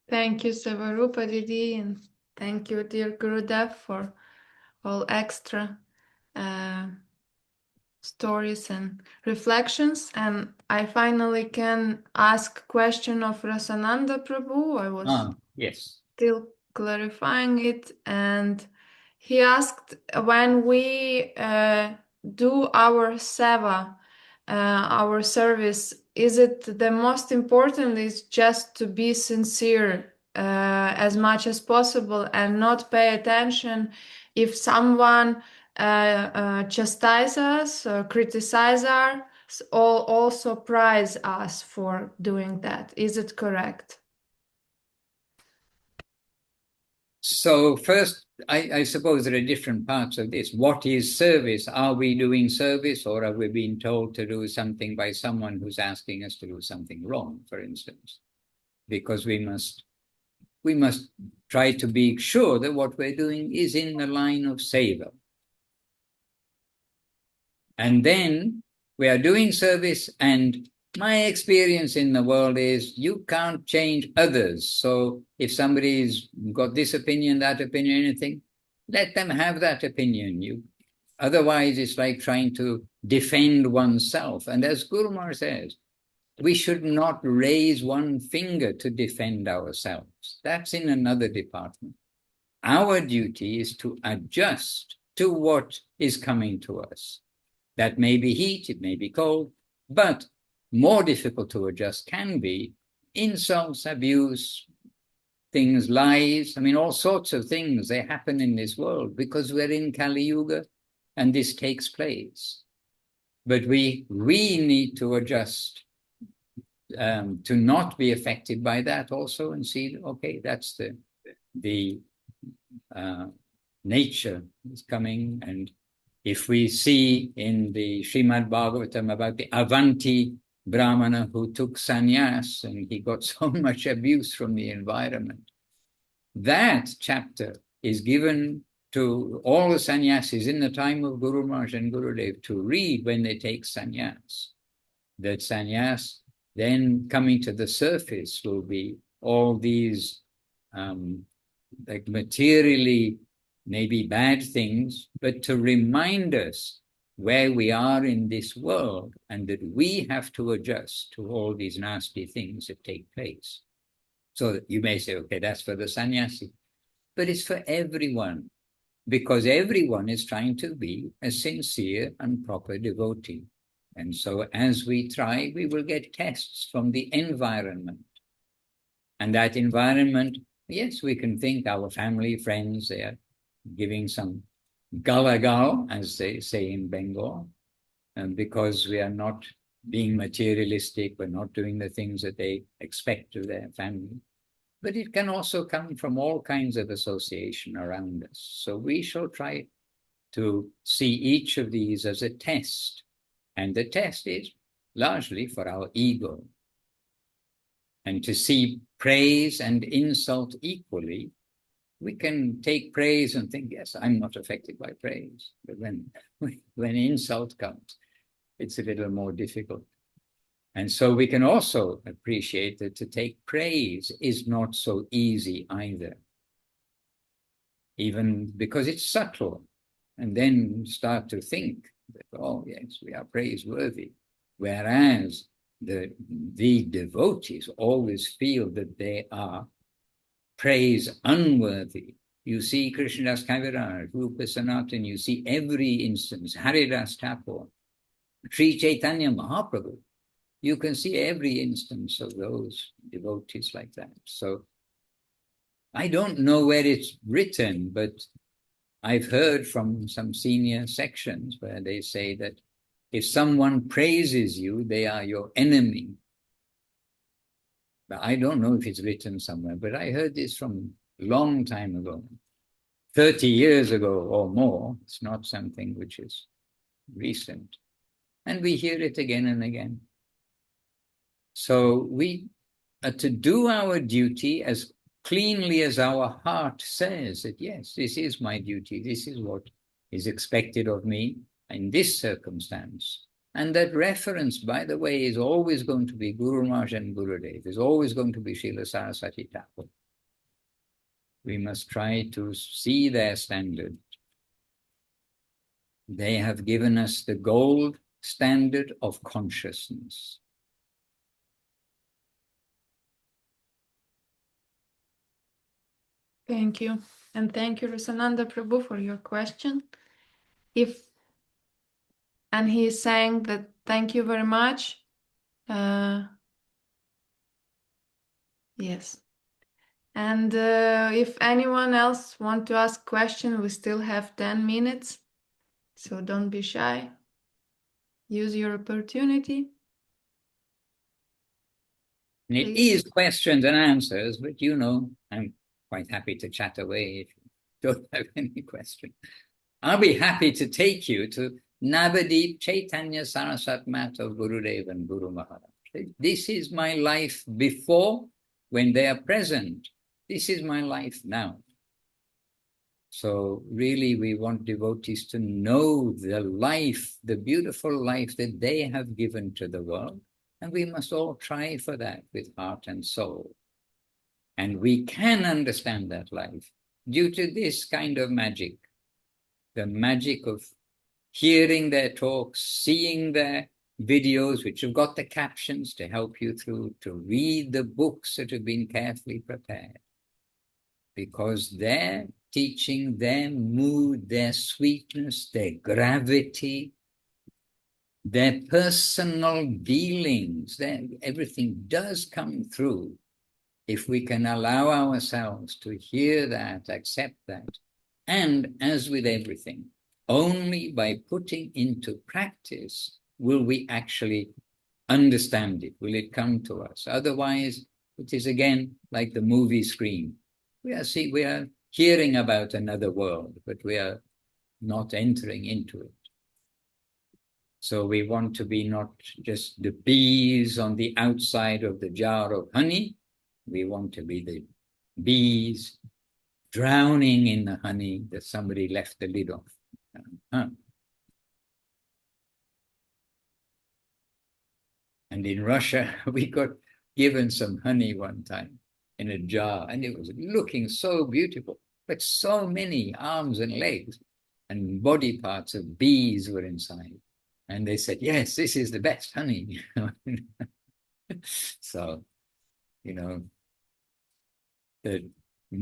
S1: Thank you, Savarupa Didi, and thank you, dear Gurudev, for all extra stories and reflections. And I finally can ask question of Rasananda Prabhu. I was
S2: yes,
S1: still clarifying it, and he asked, when we do our seva, our service, is it the most important is just to be sincere as much as possible and not pay attention if someone chastise us or criticize us, or also praise us for doing that? Is it correct?
S2: So first, I suppose there are different parts of this. What is service? Are we doing service, or are we being told to do something by someone who's asking us to do something wrong, for instance? Because we must try to be sure that what we're doing is in the line of seva. And then we are doing service, and my experience in the world is you can't change others. So if somebody's got this opinion, that opinion, anything, let them have that opinion. Otherwise, it's like trying to defend oneself. And as Guru Maharaj says, we should not raise one finger to defend ourselves. That's in another department. Our duty is to adjust to what is coming to us. That may be heat, it may be cold, but more difficult to adjust can be insults, abuse, things, lies. I mean, all sorts of things, they happen in this world because we're in Kali Yuga and this takes place. But we need to adjust to not be affected by that also, and see, okay, that's the nature is coming. And if we see in the Srimad Bhagavatam about the Avanti Brahmana who took sannyas and he got so much abuse from the environment, that chapter is given to all the sannyasis in the time of Guru Maharaj and Gurudev to read when they take sannyas. That sannyas then coming to the surface will be all these like materially maybe bad things, but to remind us where we are in this world and that we have to adjust to all these nasty things that take place. So that you may say, okay, that's for the sannyasi, but it's for everyone, because everyone is trying to be a sincere and proper devotee. And so as we try, we will get tests from the environment. And that environment, yes, we can think our family, friends, they are giving some galagal, as they say in Bengal, because we are not being materialistic, we're not doing the things that they expect of their family. But it can also come from all kinds of association around us. So we shall try to see each of these as a test. And the test is largely for our ego. And to see praise and insult equally, we can take praise and think, yes, I'm not affected by praise. But when insult comes, it's a little more difficult. And so we can also appreciate that to take praise is not so easy either. Even because it's subtle. And then start to think that, oh, yes, we are praiseworthy. Whereas the devotees always feel that they are praise unworthy. You see Krishnadas Kaviraj, Rupa Sanatana, you see every instance, Haridas Thakur, Śrī Chaitanya Mahaprabhu. you can see every instance of those devotees like that. So I don't know where it's written, but I've heard from some senior sections where they say that if someone praises you, they are your enemy. But I don't know if it's written somewhere, but I heard this from a long time ago, 30 years ago or more. It's not something which is recent. And we hear it again and again. So we are to do our duty as cleanly as our heart says that, yes, this is my duty. This is what is expected of me in this circumstance. And that reference, by the way, is always going to be Guru Maharaj and Gurudev, is always going to be Śrīla Saraswati Thakur. We must try to see their standard. They have given us the gold standard of consciousness.
S1: Thank you. And thank you, Rasananda Prabhu, for your question. And he is saying that thank you very much. Yes. And if anyone else want to ask question, we still have 10 minutes. So don't be shy. Use your opportunity.
S2: And it is questions and answers, but you know, I'm quite happy to chat away if you don't have any question. I'll be happy to take you to Navadwip Chaitanya Sāraswat Maṭh of Gurudev and Guru Maharaj. This is my life before, when they are present. This is my life now. So really we want devotees to know the life, the beautiful life that they have given to the world. And we must all try for that with heart and soul. And we can understand that life due to this kind of magic. The magic of hearing their talks, seeing their videos, which have got the captions to help you through, to read the books that have been carefully prepared. Because their teaching, their mood, their sweetness, their gravity, their personal dealings, everything does come through if we can allow ourselves to hear that, accept that. And as with everything, only by putting into practice will we actually understand it, will it come to us. Otherwise, it is again like the movie screen. We are hearing about another world, but we are not entering into it. So we want to be not just the bees on the outside of the jar of honey. We want to be the bees drowning in the honey that somebody left the lid off. And in Russia, we got given some honey one time in a jar, and it was looking so beautiful, but so many arms and legs and body parts of bees were inside. And they said, yes, this is the best honey. So, you know, the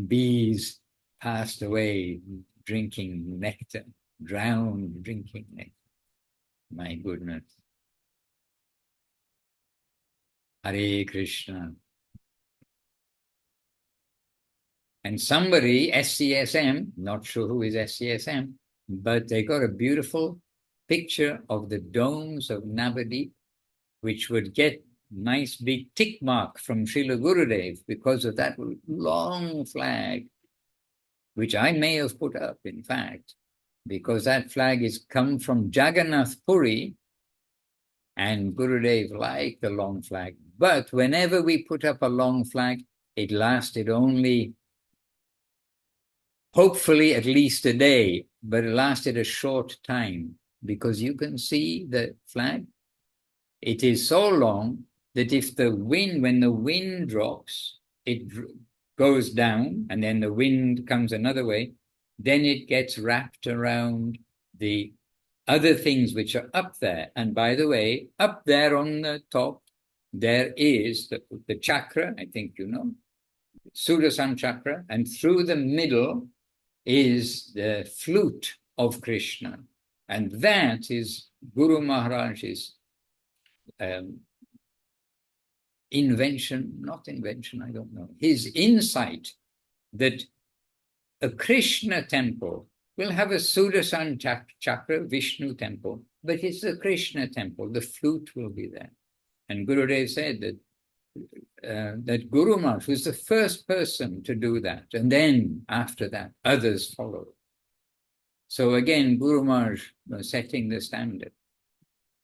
S2: bees passed away drinking nectar, drowned drinking nectar. My goodness. Hare Krishna. And somebody, SCSM, not sure who is SCSM, but they got a beautiful picture of the domes of Navadwip, which would get nice big tick mark from Srila Gurudev because of that long flag, which I may have put up, in fact, because that flag is come from Jagannath Puri, and Gurudev liked the long flag. But whenever we put up a long flag, it lasted only, hopefully at least a day, but it lasted a short time, because you can see the flag. It is so long that if the wind, when the wind drops, it goes down, and then the wind comes another way, then it gets wrapped around the other things which are up there. And by the way, up there on the top, there is the chakra, I think you know, Sudarshan chakra, and through the middle is the flute of Krishna. And that is Guru Maharaj's not invention, I don't know, his insight that a Krishna temple will have a Sudarshan Chakra, Vishnu temple, but it's a Krishna temple, the flute will be there. And Gurudev said that Guru Maharaj was the first person to do that, and then after that, others followed. So again, Guru Maharaj was setting the standard.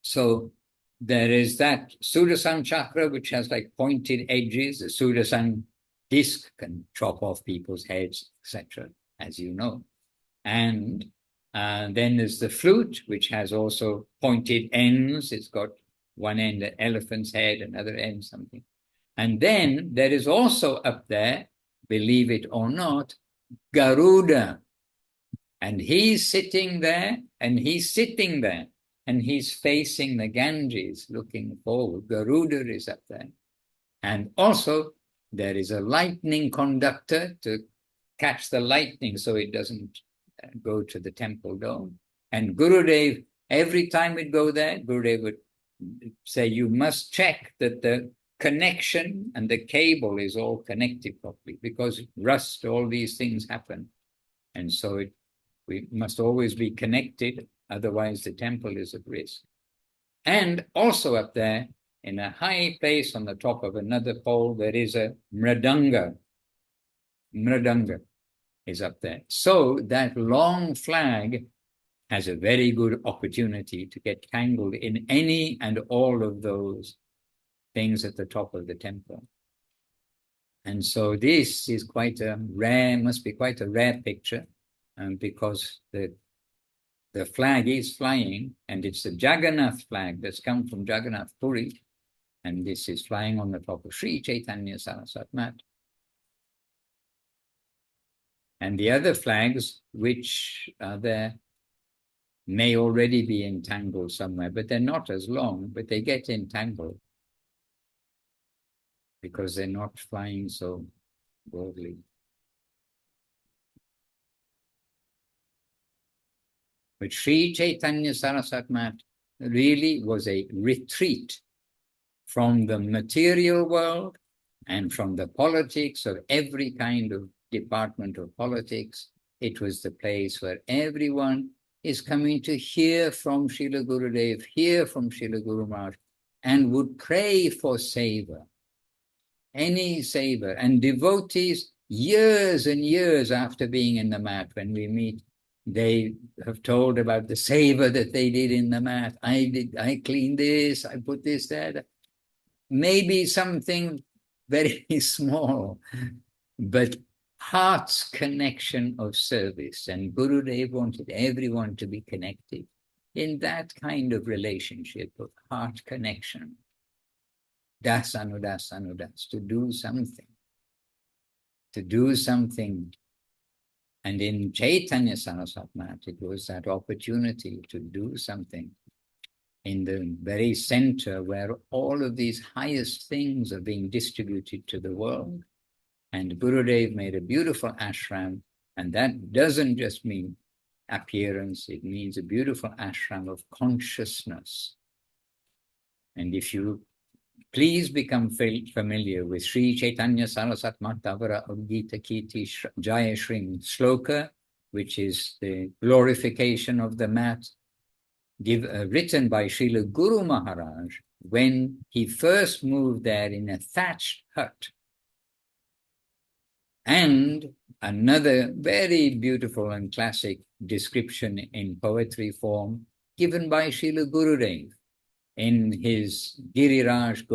S2: So there is that Sudarshan Chakra, which has like pointed edges. The Sudarshan disc can chop off people's heads, etc., as you know. And then there's the flute, which has also pointed ends. It's got one end an elephant's head, another end something. And then there is also up there, believe it or not, Garuda. And he's sitting there, and he's sitting there, and he's facing the Ganges, looking forward. Garuda is up there. And also, there is a lightning conductor to catch the lightning so it doesn't go to the temple dome. And Gurudev, every time we'd go there, Gurudev would say, you must check that the connection and the cable is all connected properly, because rust, all these things happen. And so we must always be connected, otherwise the temple is at risk. And also up there, in a high place on the top of another pole, there is a mridanga. Mridanga is up there. So that long flag has a very good opportunity to get tangled in any and all of those things at the top of the temple. And so this is quite a rare, must be quite a rare picture, because the flag is flying, and it's the Jagannath flag that's come from Jagannath Puri, and this is flying on the top of Śrī Chaitanya Sāraswat Maṭh. And the other flags which are there may already be entangled somewhere, but they're not as long, but they get entangled because they're not flying so broadly. But Śrī Chaitanya Sāraswat Maṭh really was a retreat from the material world and from the politics of every kind of department of politics. It was the place where everyone is coming to hear from Srila Gurudev, hear from Srila Guru Maharaj, and would pray for seva, any seva. And devotees, years and years after being in the mat, when we meet, they have told about the seva that they did in the mat. I cleaned this, I put this there. Maybe something very small, but heart's connection of service. And Gurudev wanted everyone to be connected in that kind of relationship of heart connection. Das anudas anudas, to do something. To do something. And in Chaitanya Sāraswat Maṭh, it was that opportunity to do something in the very center where all of these highest things are being distributed to the world. And Gurudev made a beautiful ashram, and that doesn't just mean appearance, it means a beautiful ashram of consciousness. And if you please become familiar with Śrī Chaitanya Sāraswat Maṭh Avara Avgita Kiti Jaya Shrim Sloka, which is the glorification of the mat, written by Srila Guru Maharaj when he first moved there in a thatched hut. And another very beautiful and classic description in poetry form given by Srila Gurudev in his Giriraj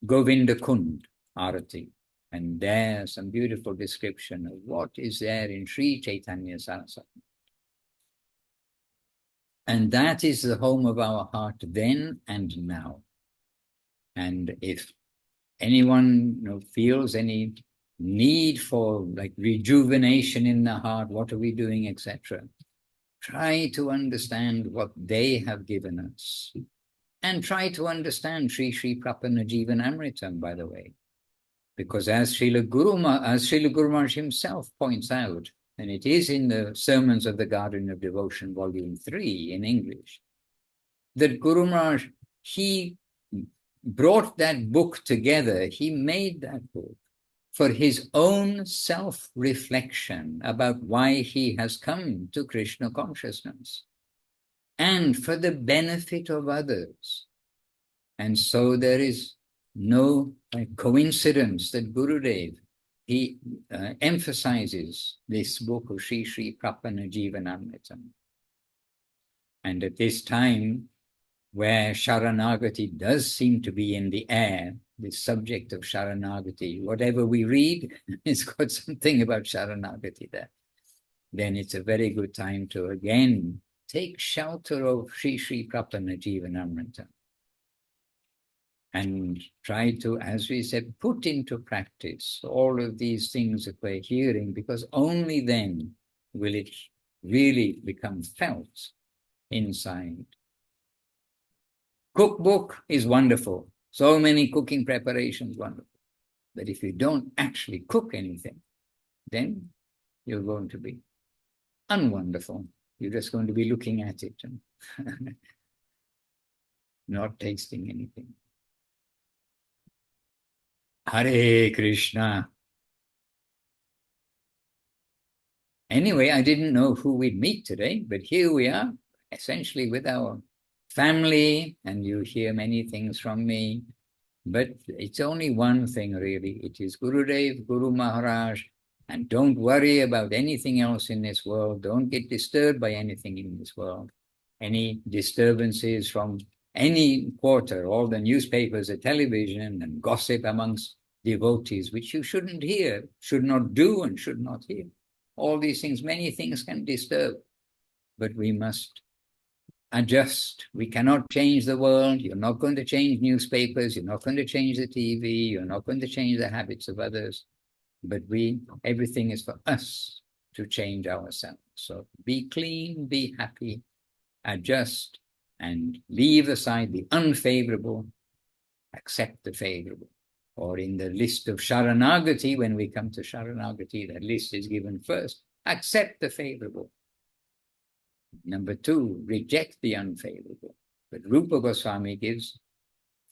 S2: Govinda Kund Arati. And there some beautiful description of what is there in Śrī Chaitanya Sāraswat. And that is the home of our heart then and now. And if anyone feels any need for like rejuvenation in the heart, what are we doing, etc., try to understand what they have given us. And try to understand Sri Sri Prapana Jivanamritam, by the way. Because as Srila Guru Maharaj himself points out, and it is in the Sermons of the Garden of Devotion, Volume 3 in English, that Guru Maharaj he brought that book together. He made that book for his own self-reflection about why he has come to Krishna consciousness and for the benefit of others. And so there is no coincidence that Gurudev, he emphasizes this book of Shri Shri Prapana Jivanamritam. And at this time, where Sharanagati does seem to be in the air, the subject of Sharanagati, whatever we read, it's got something about Sharanagati there. Then it's a very good time to again take shelter of Shri Shri Prapana Jivanamrita and try to, as we said, put into practice all of these things that we're hearing, because only then will it really become felt inside. Cookbook is wonderful. So many cooking preparations, wonderful. But if you don't actually cook anything, then you're going to be unwonderful. You're just going to be looking at it and not tasting anything. Hare Krishna. Anyway, I didn't know who we'd meet today, but here we are, essentially with our family, and you hear many things from me. But it's only one thing, really. It is Gurudev, Guru Maharaj, and don't worry about anything else in this world. Don't get disturbed by anything in this world. Any disturbances from any quarter, all the newspapers, the television, and gossip amongst devotees, which you shouldn't hear, should not do, and should not hear. All these things, many things can disturb, but we must adjust. We cannot change the world. You're not going to change newspapers. You're not going to change the TV. You're not going to change the habits of others. But everything is for us to change ourselves. So be clean, be happy, adjust, and leave aside the unfavorable, accept the favorable. Or in the list of Sharanagati, when we come to Sharanagati, that list is given first. Accept the favorable. Number 2, reject the unfavorable. But Rupa Goswami gives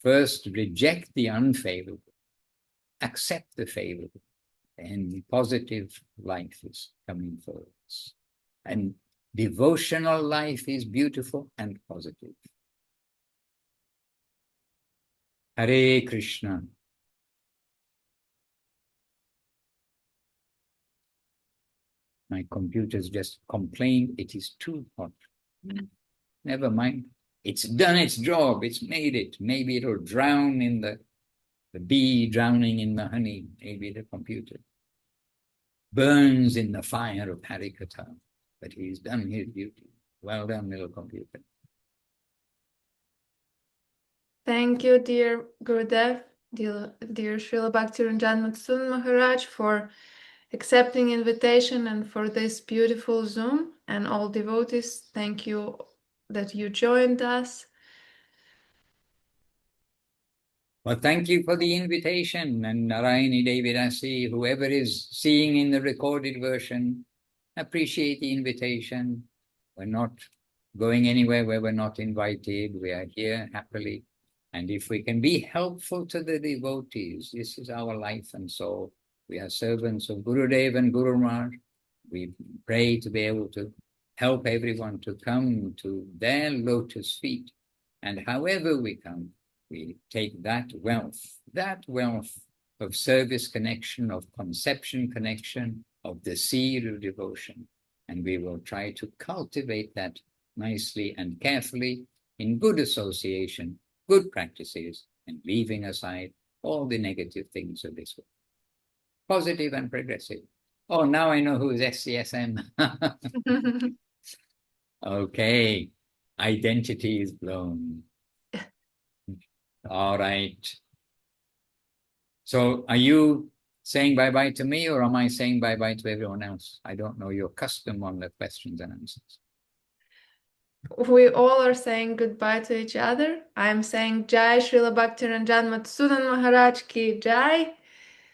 S2: first, reject the unfavorable, accept the favorable, and positive life is coming forwards. And devotional life is beautiful and positive. Hare Krishna. My computer's just complained it is too hot. Never mind. It's done its job. It's made it. Maybe it'll drown in the bee drowning in the honey. Maybe the computer burns in the fire of Harikatha. But he's done his duty. Well done, little computer.
S1: Thank you, dear Gurudev, dear Srila Madhusudan Maharaj, for accepting invitation and for this beautiful Zoom, and all devotees, thank you that you joined us.
S2: Well, thank you for the invitation, and Narayani Devidasi, whoever is seeing in the recorded version, appreciate the invitation. We're not going anywhere where we're not invited. We are here happily. And if we can be helpful to the devotees, this is our life and soul. We are servants of Gurudev and Guru Maharaj. We pray to be able to help everyone to come to their lotus feet. And however we come, we take that wealth of service connection, of conception connection, of the seed of devotion. And we will try to cultivate that nicely and carefully in good association, good practices, and leaving aside all the negative things of this world. Positive and progressive. Oh, now I know who is SCSM. Okay, identity is blown. All right. So are you saying bye-bye to me, or am I saying bye-bye to everyone else? I don't know your custom on the questions and answers.
S1: We all are saying goodbye to each other. I'm saying Jai Srila RANJAN Madhusudan Maharaj ki Jai.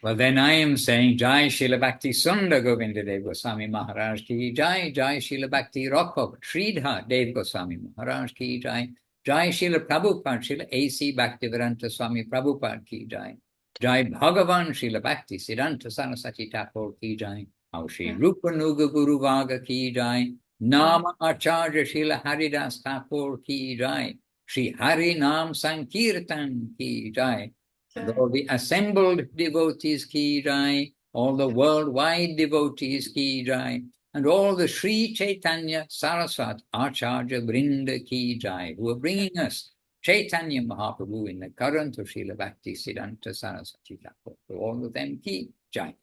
S2: Well, then I am saying Jai Śrīla Bhakti Sunda Govinda Dev Goswāmī Maharaj ki Jai, Jai Śrīla Bhakti Rokho Sridhar Dev Goswāmī Maharaj ki Jai, Jai Srila Prabhupada, Srila A.C. Bhaktivedanta Swami Prabhupada ki jai. Jai Bhagavan Srila Bhakti Siddhanta Saraswati Thakur ki jai. Aur Shri Rupa Nuga Guru Vaga ki jai. Nama Acharya Srila Haridas Thakur ki jai. Shri Hari Nam Sankirtan ki jai. And all the assembled devotees ki jai. All the worldwide devotees ki jai. And all the Śrī Chaitanya Sāraswat Acharya Vrinda ki jai, who are bringing us Chaitanya Mahaprabhu in the current of Srila Bhakti Siddhanta Saraswati Thakur. So all of them ki jai.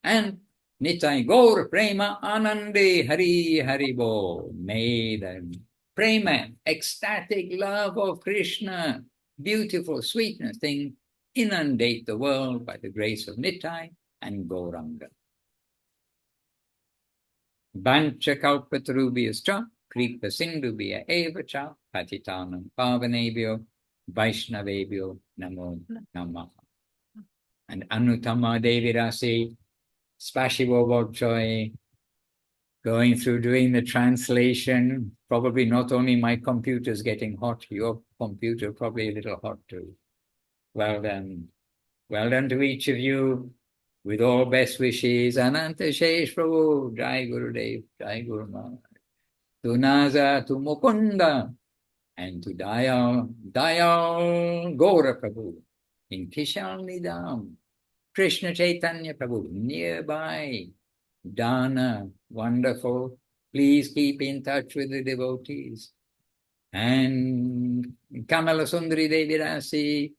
S2: And Nitai Gaur Prema Anande Hari Hari Bo. May the Prema, ecstatic love of Krishna, beautiful sweetness thing, inundate the world by the grace of Nitai and Gauranga. Vancha kalpatarubhyascha kripa sindhubhya eva cha patitanam pavanebhyo vaishnavebhyo namo namaha. And Anutama Devirasi, Spashivo Vodchoy, going through doing the translation. Probably not only my computer's getting hot, your computer probably a little hot too. Well done. Well done to each of you. With all best wishes, Ananta Shesh Prabhu, Jai Gurudev, Jai Guru Maharaj, to Naza, to Mukunda, and to Dayal Gaura Prabhu, in Kishal Nidam, Krishna Chaitanya Prabhu, nearby, Dana, wonderful. Please keep in touch with the devotees. And Kamala Sundari Devi Rasi,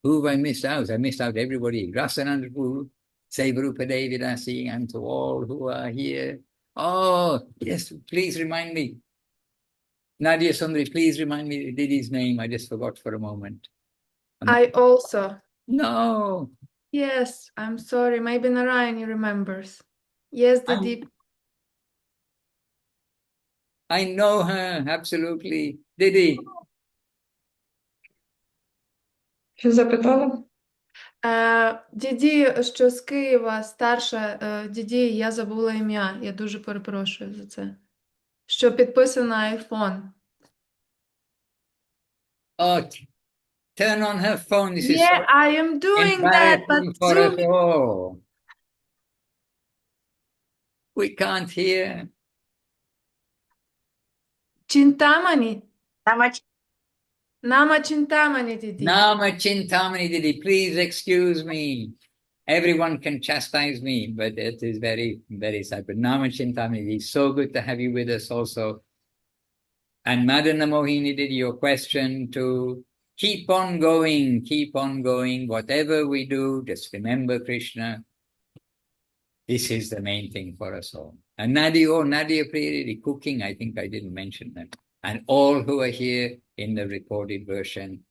S2: who I missed out? I missed out everybody. Rasanand Prabhu, Saivarupa Devi Rasi, and to all who are here. Oh, yes, please remind me. Nadia Sundari, please remind me Didi's name. I just forgot for a moment.
S1: I also.
S2: No.
S1: Yes, I'm sorry. Maybe Narayani remembers. Yes, Didi.
S2: I know her, absolutely. Didi.
S3: Що запитала?
S1: Діді, що з Києва, старша, Діді, я забула ім'я, я дуже перепрошую за це. Що підписана iPhone.
S2: Oh, turn on her phone. This is
S1: Yeah,
S2: so
S1: I am doing that, but
S2: embarrassing for us
S1: Zoom...
S2: all. We can't hear.
S1: Chintamani. Nama Chintamani, Didi.
S2: Nama Chintamani Didi, please excuse me. Everyone can chastise me, but it is very, very sad. But Nama Chintamani Didi, so good to have you with us also. And Madana-mohana Didi, your question to keep on going, whatever we do, just remember Krishna. This is the main thing for us all. And Nadia Priya, cooking, I think I didn't mention that. And all who are here in the recorded version,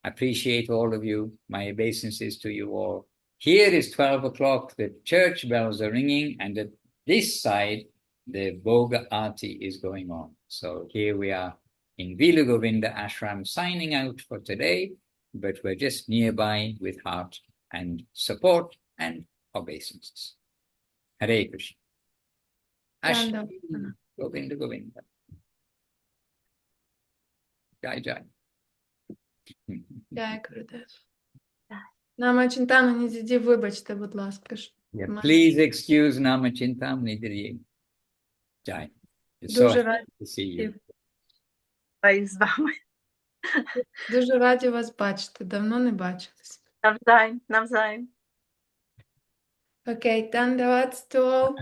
S2: appreciate all of you. My obeisances to you all. Here is 12 o'clock, the church bells are ringing, and at this side, the Bhoga Aarti is going on. So here we are in Villa Govinda ashram signing out for today, but we're just nearby with heart and support and obeisances. Hare Krishna. Ashram Govinda Govinda. Jai Jai.
S1: Jai Gurudev. Nama Chintamani, Didi, вибачте, будь ласка.
S2: Yeah, please excuse Nama Chintamani Didi. Jai. It's so
S1: Дуже
S2: happy to see you.
S5: З вами.
S1: Дуже раді вас бачити. Давно не бачились.
S5: Навзаєм.
S1: Okay, Dandavats to all.